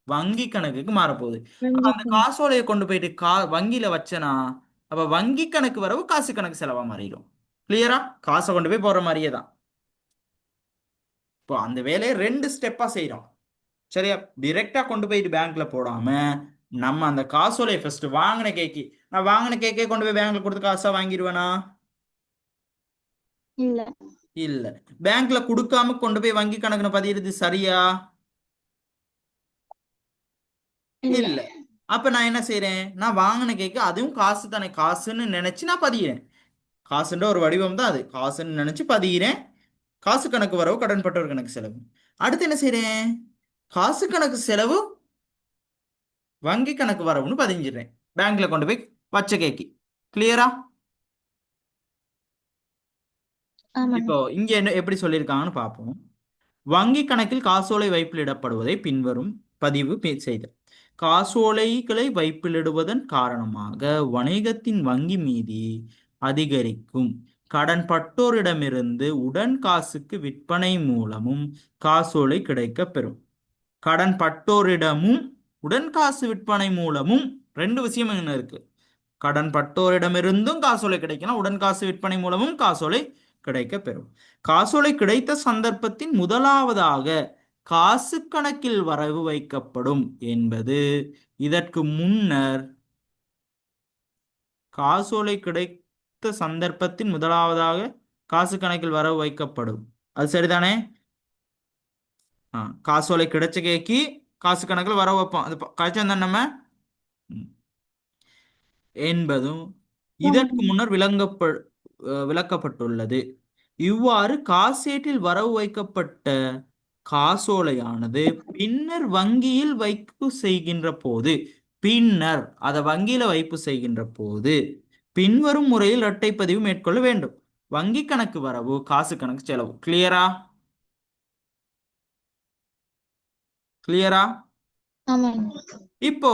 வங்கி கணக்குக்கு மாறப்போகுது. அப்ப வங்கி அந்த கணக்கு. காசோலையை கொண்டு போயிட்டு வங்கியில வச்சேனா அப்ப வங்கி கணக்கு வரவு காசு கணக்கு செலவா மாறிடும். கிளியரா? காசை கொண்டு போய் போடுற மாதிரியே தான். இப்போ அந்த வேலையை ரெண்டு ஸ்டெப்பா செய்யறோம். சரியா? டிரெக்டா கொண்டு போயிட்டு பேங்க்ல போடாம நம்ம அந்த காசோலையை ஃபர்ஸ்ட் வாங்கின கேக்கு, நான் வாங்கின கேக்கே கொண்டு போய் பேங்க்ல கொடுத்து காசா வாங்கிடுவேனா? இல்ல. இல்ல. பேங்க்ல கொடுக்காம கொண்டு போய் வங்கி கணக்குல பதியிறது சரியா? இல்ல. இல்ல. அப்ப நான் என்ன செய்யறேன்? நான் வாங்கின கேக்கு அதுவும் காசு தானே, காசுன்னு நினைச்சு நான் பதியிறேன். காசுன்ற ஒரு வடிவம் தான் அது. காசுன்னு நினைச்சு பதியிறேன். காசு கணக்கு வரவு, கடன் பட்டோர் கணக்கு செலவு. அடுத்து என்ன செய்யறேன்? காசு கணக்கு செலவு, வங்கி கணக்கு வரவுன்னு பதிஞ்சிடுறேன் பேங்க்ல கொண்டு போய் வச்ச கேக்கு. கிளியரா? ஆமாண்ணா. இப்போ இங்க என்ன எப்படி சொல்லியிருக்காங்கன்னு பார்ப்போம். வங்கி கணக்கில் காசோலை வைப்பிலிடப்படுவதை பின்வரும் பதிவு செய்தல். காசோலைகளை வைப்பிலிடுவதன் காரணமாக வணிகத்தின் வங்கி மீதி அதிகரிக்கும். கடன் பட்டோரிடமிருந்து உடன் காசுக்கு விற்பனை மூலமும் காசோலை கிடைக்கப் பெறும். கடன் பட்டோரிடமும் உடன் காசு விற்பனை மூலமும் ரெண்டு விஷயம் என்ன இருக்கு. கடன் பட்டோரிடமிருந்தும் காசோலை கிடைக்கலாம், உடன் காசு விற்பனை மூலமும் காசோலை கிடைக்க பெறும். காசோலை கிடைத்த சந்தர்ப்பத்தின் முதலாவதாக காசு கணக்கில் வரவு வைக்கப்படும் என்பது இதற்கு முன்னர் காசோலை கிடைத்த சந்தர்ப்பத்தின் முதலாவதாக காசு கணக்கில் வரவு வைக்கப்படும். அது சரிதானே? காசோலை கிடைச்ச கேக்கி காசு கணக்கில் வரவு வைப்போம். அது கழிச்சா நம்ம ம், என்பதும் இதற்கு ஆமாம். முன்னர் விளக்கப்பட்டுள்ளது. இவ்வாறு காசேட்டில் வரவு வைக்கப்பட்ட காசோலையானது பின்னர் வங்கியில் வைப்பு செய்கின்ற போது பின்னர் அதை வங்கியில வைப்பு செய்கின்ற போது பின்வரும் முறையில் இரட்டை பதிவு மேற்கொள்ள வேண்டும். வங்கி கணக்கு வரவு, காசு கணக்கு செலவு. கிளியரா? கிளியரா? ஆமாம். இப்போ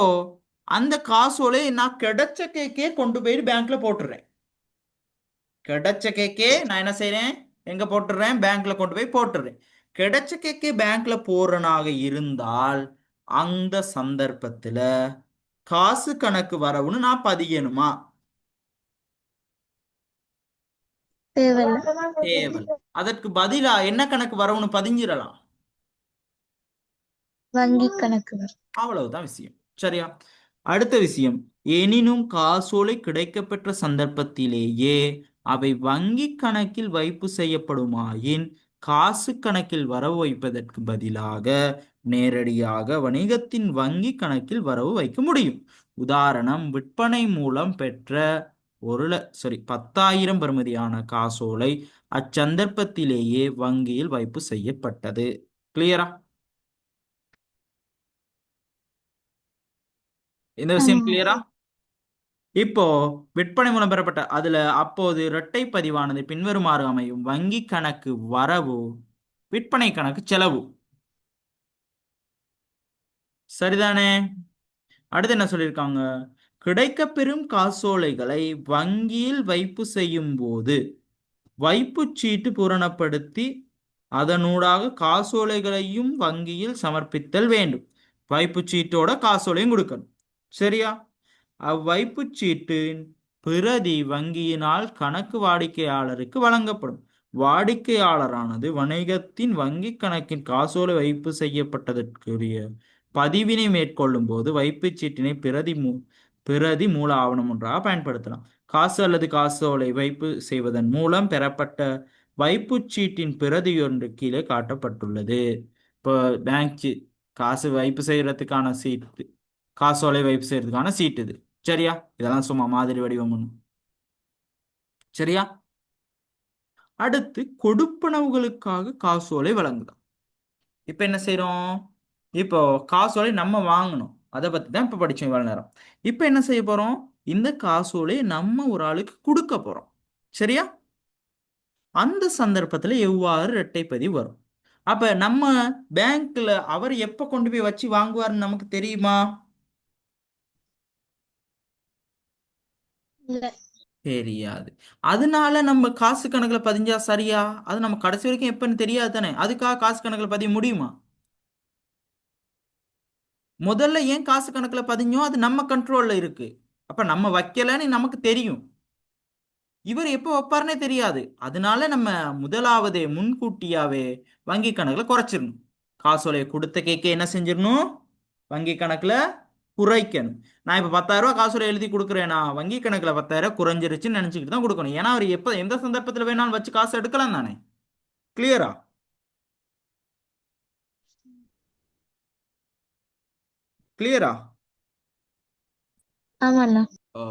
அந்த காசோலை நான் கிடைச்ச கேக்கே கொண்டு போய் பேங்க்ல போட்டுறேன். கிடைச்ச கேக்கே நான் என்ன செய்றேன், எங்க போட்டுறேன், பேங்க்ல கொண்டு போய் போட்டுறேன். கிடைச்ச கேக்கே பேங்க்ல போறனாக இருந்தால் அந்த சந்தர்ப்பத்துல காசு கணக்கு வரவுன்னு நான் பதியணுமா? தேவையில்லை. தேவல். அதற்கு பதிலா என்ன கணக்கு வரவுன்னு பதிஞ்சிடலாம். வங்கி கணக்கு வரும். அவ்வளவுதான் விஷயம். சரியா? அடுத்த விஷயம், எனினும் காசோலை கிடைக்கப்பெற்ற சந்தர்ப்பத்திலேயே அவை வங்கி கணக்கில் வைப்பு செய்யப்படுமாயின் காசு கணக்கில் வரவு வைப்பதற்கு பதிலாக நேரடியாக வணிகத்தின் வங்கி கணக்கில் வரவு வைக்க முடியும். உதாரணம், விற்பனை மூலம் பெற்ற 10,000 பெறுமதியான காசோலை அச்சந்தர்ப்பத்திலேயே வங்கியில் வைப்பு செய்யப்பட்டது. கிளியரா? இந்த விஷயம் ஆமாம். கிளியரா? இப்போ விற்பனை மூலம் பெறப்பட்ட அதுல அப்போது இரட்டை பதிவானது பின்வருமாறு அமையும். வங்கி கணக்கு வரவு, விற்பனை கணக்கு செலவு. சரிதானே? அடுத்து என்ன சொல்லியிருக்காங்க, கிடைக்கப்பெறும் காசோலைகளை வங்கியில் வைப்பு செய்யும் போது வைப்புச் சீட்டு பூரணப்படுத்தி அதனூடாக காசோலைகளையும் வங்கியில் சமர்ப்பித்தல் வேண்டும். வைப்புச் சீட்டோட காசோலையும் கொடுக்கணும். சரியா? அவ்வைப்புச் சீட்டின் பிரதி வங்கியினால் கணக்கு வாடிக்கையாளருக்கு வழங்கப்படும். வாடிக்கையாளரானது வணிகத்தின் வங்கி கணக்கின் காசோலை வைப்பு செய்யப்பட்டதற்குரிய பதிவினை மேற்கொள்ளும் போது வைப்புச் சீட்டினை பிரதி மூல ஆவணம் ஒன்றாக பயன்படுத்தலாம். காசு அல்லது காசோலை வைப்பு செய்வதன் மூலம் பெறப்பட்ட வைப்புச் சீட்டின் பிரதி ஒன்று கீழே காட்டப்பட்டுள்ளது. இப்போ பேங்க் காசு வைப்பு செய்யறதுக்கான சீட்டு, காசோலை வைப்பு செய்யறதுக்கான சீட்டு இது. சரியா? இதெல்லாம் சும்மா மாதிரி வடிவம் ஒண்ணு. சரியா? அடுத்து கொடுப்பனவுகளுக்காக காசோலை வழங்குதல். இப்ப என்ன செய்யறோம், இப்போ காசோலை நம்ம வாங்கணும், அதை பத்தி தான் இப்ப படிச்சோம் இவ்வளவு நேரம். இப்ப என்ன செய்ய போறோம், இந்த காசோலை நம்ம ஒரு ஆளுக்கு கொடுக்க போறோம். சரியா? அந்த சந்தர்ப்பத்துல எவ்வாறு இரட்டை பதிவு வரும்? அப்ப நம்ம பேங்க்ல அவர் எப்ப கொண்டு போய் வச்சு வாங்குவாருன்னு நமக்கு தெரியுமா? இல்லை. தெரியாது. அதனால நம்ம காசு கணக்குல பதிஞ்சா சரியா? அது நம்ம கடைசி வரைக்கும் எப்பன்னு தெரியாது தானே. அதுக்காக காசு கணக்குல பதிய முடியுமா? முதல்ல ஏன் காசு கணக்குல பதிஞ்சோம், அது நம்ம கண்ட்ரோல்ல இருக்கு. அப்ப நம்ம வைக்கலன்னு நமக்கு தெரியும், இவர் எப்போ வைப்பாருன்னே தெரியாது. அதனால நம்ம முதலாவதே முன்கூட்டியாவே வங்கி கணக்குல குறைச்சிடணும். காசோலையை கொடுத்த கேட்க என்ன செஞ்சிடணும், வங்கி கணக்குல குறைக்கணும். நான் இப்ப 10,000 காசோலை எழுதி கொடுக்குறேன்னா வங்கி கணக்குல 10,000 குறைஞ்சிருச்சுன்னு நினைச்சுக்கிட்டு தான் கொடுக்கணும். ஏன்னா அவர் எப்ப எந்த சந்தர்ப்பத்துல வேணாலும் வச்சு காசு எடுக்கலாம் தானே. கிளியரா? கிளியரா? ஆமாண்ணா.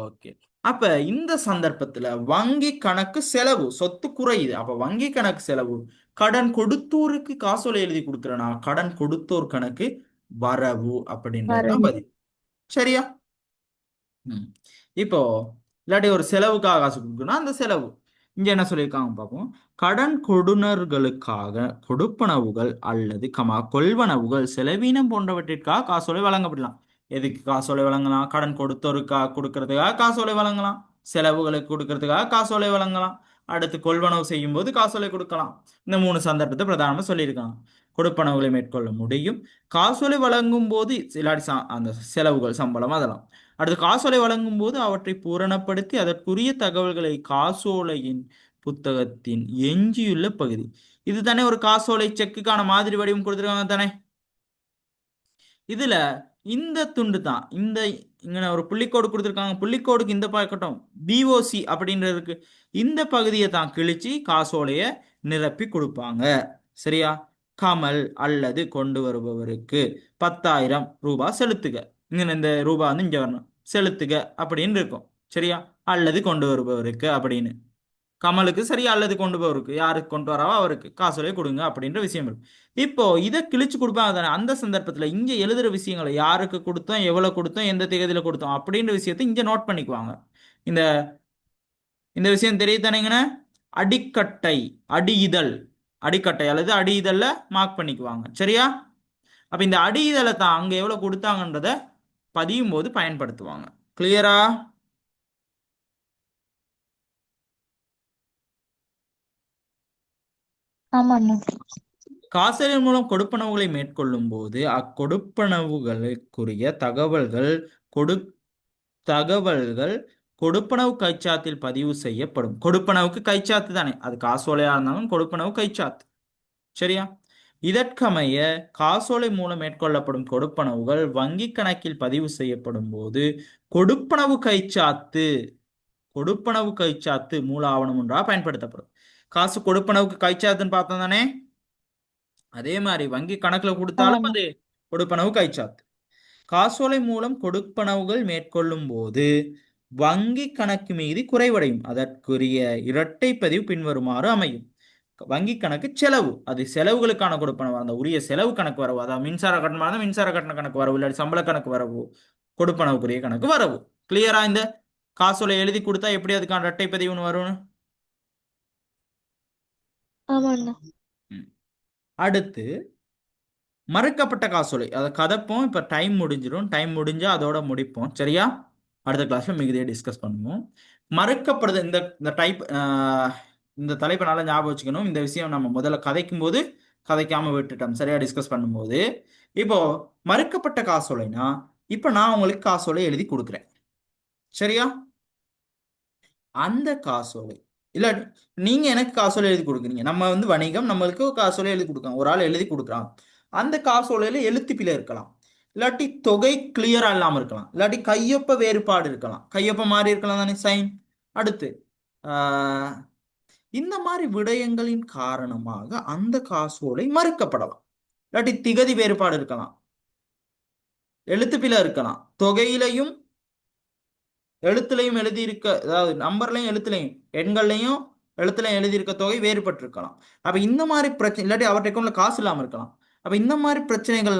ஓகே. அப்ப இந்த சந்தர்ப்பத்துல வங்கி கணக்கு செலவு, சொத்து குறையுது. அப்ப வங்கி கணக்கு செலவு. கடன் கொடுத்தோருக்கு காசோலை எழுதி கொடுக்குறேனா, கடன் கொடுத்தோர் கணக்கு வரவு அப்படின்றதுதான் வரும். பதில். சரியா? ம். இப்போ இல்லாட்டி ஒரு செலவுக்காக காசு கொடுக்கணும், அந்த செலவு இங்க என்ன சொல்லியிருக்காங்க பார்ப்போம். கடன் கொடுனர்களுக்காக கொடுப்பனவுகள் அல்லது கொள்வனவுகள் செலவீனம் போன்றவற்றிற்காக காசோலை வழங்கப்படலாம். எதுக்கு காசோலை வழங்கலாம்? கடன் கொடுத்தோருக்காக கொடுக்கறதுக்காக காசோலை வழங்கலாம், செலவுகளுக்கு கொடுக்கறதுக்காக காசோலை வழங்கலாம், அடுத்து கொள்வனவு செய்யும் போது காசோலை கொடுக்கலாம். இந்த 3 சந்தர்ப்பத்தை பிரதானமா சொல்லியிருக்காங்க. கொடுப்பனவுகளை மேற்கொள்ள முடியும். காசோலை வழங்கும் போது இல்லாட்டி அந்த செலவுகள் சம்பளம் அதெல்லாம். அடுத்து காசோலை வழங்கும் போது அவற்றை பூரணப்படுத்தி அதற்குரிய தகவல்களை காசோலையின் புத்தகத்தின் எஞ்சியுள்ள பகுதி. இது தானே ஒரு காசோலை செக்குக்கான மாதிரி வடிவம் கொடுத்துருக்காங்க தானே. இதுல இந்த துண்டு தான் இங்க ஒரு புள்ளிக்கோடு கொடுத்துருக்காங்க. புள்ளிக்கோடுக்கு இந்த பக்கட்டும் பிஓசி அப்படின்றதுக்கு இந்த பகுதியை தான் கிழிச்சு காசோலைய நிரப்பி கொடுப்பாங்க. சரியா? கமல் அல்லது கொண்டு வருபவருக்கு 10,000 ரூபாய் செலுத்துக. இங்க இந்த ரூபாய் வந்து இங்க வரணும். செலுத்துக அப்படின்னு இருக்கும். சரியா? அல்லது கொண்டு வருபவருக்கு அப்படின்னு. கமலுக்கு சரி அல்லது கொண்டு போவருக்கு யாருக்கு கொண்டு வராவோ அவருக்கு காசோலையை கொடுங்க அப்படின்ற விஷயம் இருக்கு. இப்போ இதை கிழிச்சு கொடுப்பாங்க தானே. அந்த சந்தர்ப்பத்துல இங்க எழுதுற விஷயங்களை யாருக்கு கொடுத்தோம், எவ்வளவு கொடுத்தோம், எந்த தேதியில கொடுத்தோம் அப்படின்ற விஷயத்தை இங்க நோட் பண்ணிக்குவாங்க. இந்த இந்த விஷயம் தெரியுது தானேங்கண்ணே. அடிக்கட்டை, அடியிதழ், அடிக்கட்டை அல்லது அடியிதழ்ல மார்க் பண்ணிக்குவாங்க. சரியா? அப்ப இந்த அடியிதழை தான் அங்க எவ்வளவு கொடுத்தாங்கன்றத பதியும் போது பயன்படுத்துவாங்க. கிளியரா? ஆமா அண்ணா. காசோலையின் மூலம் கொடுப்பனவுகளை மேற்கொள்ளும் போது அக்கொடுப்பனவுகளுக்குரிய தகவல்கள் கொடுப்பனவு கைச்சாத்தில் பதிவு செய்யப்படும். கொடுப்பனவுக்கு கைச்சாத்து தானே, அது காசோலையா இருந்தாலும் கொடுப்பனவு கைச்சாத்து. சரியா? இதற்கமைய காசோலை மூலம் மேற்கொள்ளப்படும் கொடுப்பனவுகள் வங்கி கணக்கில் பதிவு செய்யப்படும் போது கொடுப்பனவு கைச்சாத்து மூல ஆவணம் ஒன்றாக பயன்படுத்தப்படும். காசு கொடுப்பனவுக்கு கைச்சாத்துன்னு பார்த்தோம் தானே. அதே மாதிரி வங்கி கணக்குல ஆமா கொடுத்தாலும் அண்ணா. அது கொடுப்பனவு கைச்சாத்து. காசோலை மூலம் கொடுப்பனவுகள் மேற்கொள்ளும் போது வங்கி கணக்கு மீது குறைவடையும். அதற்குரிய இரட்டை பதிவு பின்வருமாறு அமையும். வங்கி கணக்கு செலவு, அது செலவுகளுக்கான கொடுப்பனவு, அந்த உரிய செலவு கணக்கு வரவு, அதாவது மின்சார கட்டணமாக இருந்தால் மின்சார கட்டண கணக்கு வரவு, இல்லாட்டி சம்பள கணக்கு வரவு, கொடுப்பனவுக்குரிய கணக்கு வரவு. கிளியரா? இந்த காசோலை எழுதி கொடுத்தா எப்படி அதுக்கான இரட்டை பதிவுன்னு வரும்? ஆமா அண்ணா. அடுத்து மறுக்கப்பட்ட காசோலை, அதை கதப்போம். இப்போ டைம் முடிஞ்சிடும். டைம் முடிஞ்சா அதோட முடிப்போம். சரியா? அடுத்த கிளாஸ்ல மிகுதியை டிஸ்கஸ் பண்ணுவோம். மறுக்கப்படுது இந்த டைப் இந்த தலைப்பை நல்லா ஞாபகம் வச்சுக்கணும். இந்த விஷயம் நம்ம முதல்ல கதைக்கும் போது கதைக்காம விட்டுட்டோம். சரியா? டிஸ்கஸ் பண்ணும்போது இப்போ மறுக்கப்பட்ட காசோலைனா, இப்போ நான் உங்களுக்கு காசோலை எழுதி கொடுக்குறேன். சரியா? அந்த காசோலை இல்லாட்டி நீங்க எனக்கு காசோலை எழுதி கொடுக்குறீங்க. நம்ம வந்து வணிகம், நம்மளுக்கு காசோலை எழுதி கொடுக்கலாம். ஒரு ஆள் எழுதி கொடுக்குறான். அந்த காசோலையில எழுத்து பிழை இருக்கலாம், இல்லாட்டி தொகை கிளியரா இல்லாம இருக்கலாம், இல்லாட்டி கையொப்ப வேறுபாடு இருக்கலாம், கையொப்ப மாறி இருக்கலாம் தானே சைன். அடுத்து இந்த மாதிரி விடயங்களின் காரணமாக அந்த காசோலை மறுக்கப்படலாம். இல்லாட்டி திகதி வேறுபாடு இருக்கலாம், எழுத்து பிழை இருக்கலாம், தொகையிலையும் எழுத்துலையும் எழுதியிருக்க, அதாவது நம்பர்லையும் எழுத்துலையும் எண்கள்லையும் எழுத்துலையும் எழுதியிருக்க தொகை வேறுபட்டு இருக்கலாம். அப்ப இந்த மாதிரி பிரச்சனை, இல்லாட்டி அவர்கிட்ட காசு இல்லாம இருக்கலாம். அப்ப இந்த மாதிரி பிரச்சனைகள்